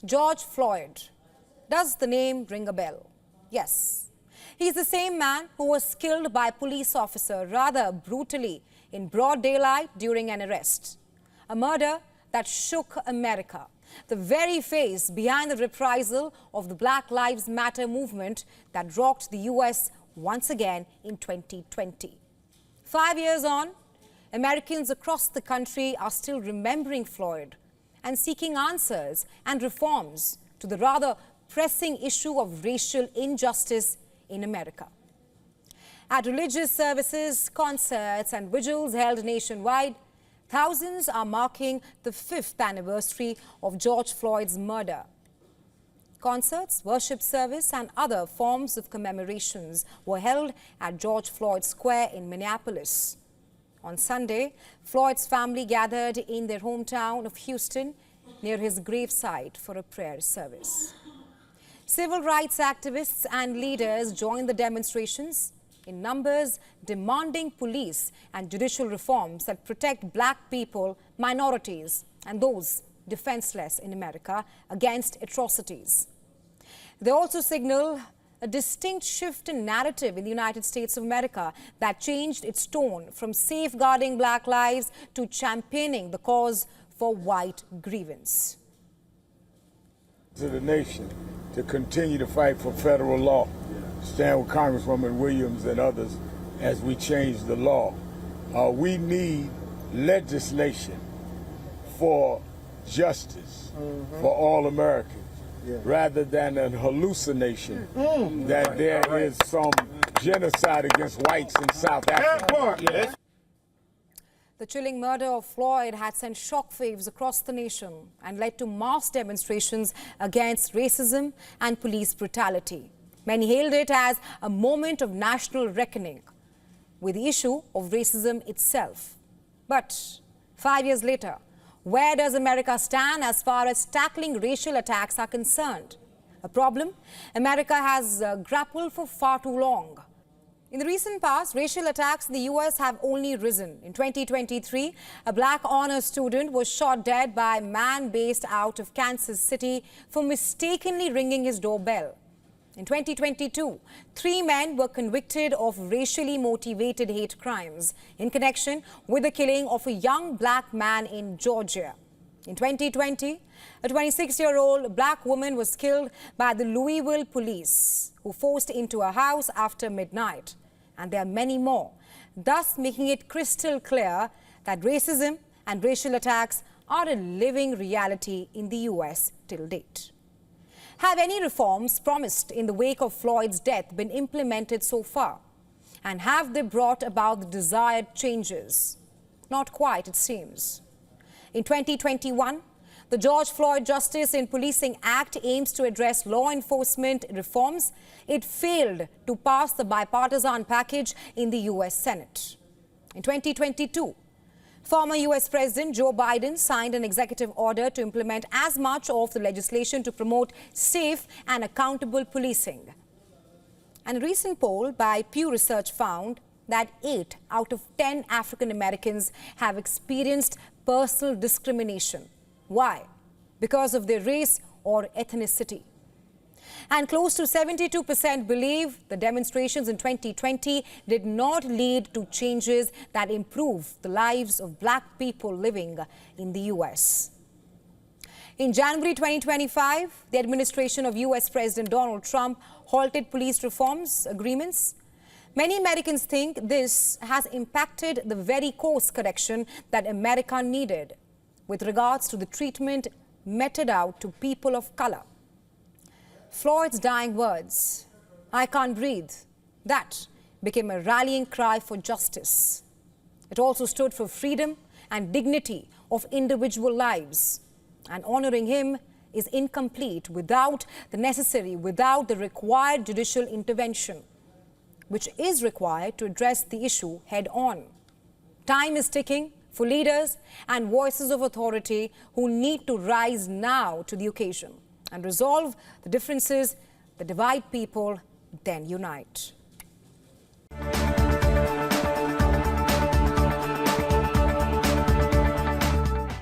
George Floyd. Does the name ring a bell? Yes. He's the same man who was killed by a police officer rather brutally in broad daylight during an arrest. A murder that shook America, the very face behind the reprisal of the Black Lives Matter movement that rocked the U.S. once again in 2020. 5 years on, Americans across the country are still remembering Floyd and seeking answers and reforms to the rather pressing issue of racial injustice in America. At religious services, concerts and vigils held nationwide, thousands are marking the 5th anniversary of George Floyd's murder. Concerts, worship service and other forms of commemorations were held at George Floyd Square in Minneapolis. On Sunday, Floyd's family gathered in their hometown of Houston near his gravesite for a prayer service. Civil rights activists and leaders joined the demonstrations in numbers, demanding police and judicial reforms that protect black people, minorities, and those defenseless in America against atrocities. They also signal a distinct shift in narrative in the United States of America that changed its tone from safeguarding black lives to championing the cause for white grievance. To the nation to continue to fight for federal law, stand with Congresswoman Williams and others as we change the law. We need legislation for justice for all Americans, rather than a hallucination that there is some genocide against whites in South Africa. The chilling murder of Floyd had sent shockwaves across the nation and led to mass demonstrations against racism and police brutality. Many hailed it as a moment of national reckoning with the issue of racism itself. But 5 years later, where does America stand as far as tackling racial attacks are concerned? A problem America has grappled for far too long. In the recent past, racial attacks in the U.S. have only risen. In 2023, a black honors student was shot dead by a man based out of Kansas City for mistakenly ringing his doorbell. In 2022, 3 men were convicted of racially motivated hate crimes in connection with the killing of a young black man in Georgia. In 2020, a 26-year-old black woman was killed by the Louisville police, who forced into a house after midnight. And there are many more, thus making it crystal clear that racism and racial attacks are a living reality in the U.S. till date. Have any reforms promised in the wake of Floyd's death been implemented so far? And have they brought about the desired changes? Not quite, it seems. In 2021, the George Floyd Justice in Policing Act aims to address law enforcement reforms. It failed to pass the bipartisan package in the U.S. Senate. In 2022, former U.S. President Joe Biden signed an executive order to implement as much of the legislation to promote safe and accountable policing. And a recent poll by Pew Research found that 8 out of 10 African Americans have experienced personal discrimination. Why? Because of their race or ethnicity. And close to 72% believe the demonstrations in 2020 did not lead to changes that improve the lives of black people living in the U.S. In January 2025, the administration of U.S. President Donald Trump halted police reforms agreements. Many Americans think this has impacted the very course correction that America needed with regards to the treatment meted out to people of color. Floyd's dying words, "I can't breathe," that became a rallying cry for justice. It also stood for freedom and dignity of individual lives. And honoring him is incomplete without the required judicial intervention, which is required to address the issue head on. Time is ticking for leaders and voices of authority who need to rise now to the occasion and resolve the differences that divide people, then unite.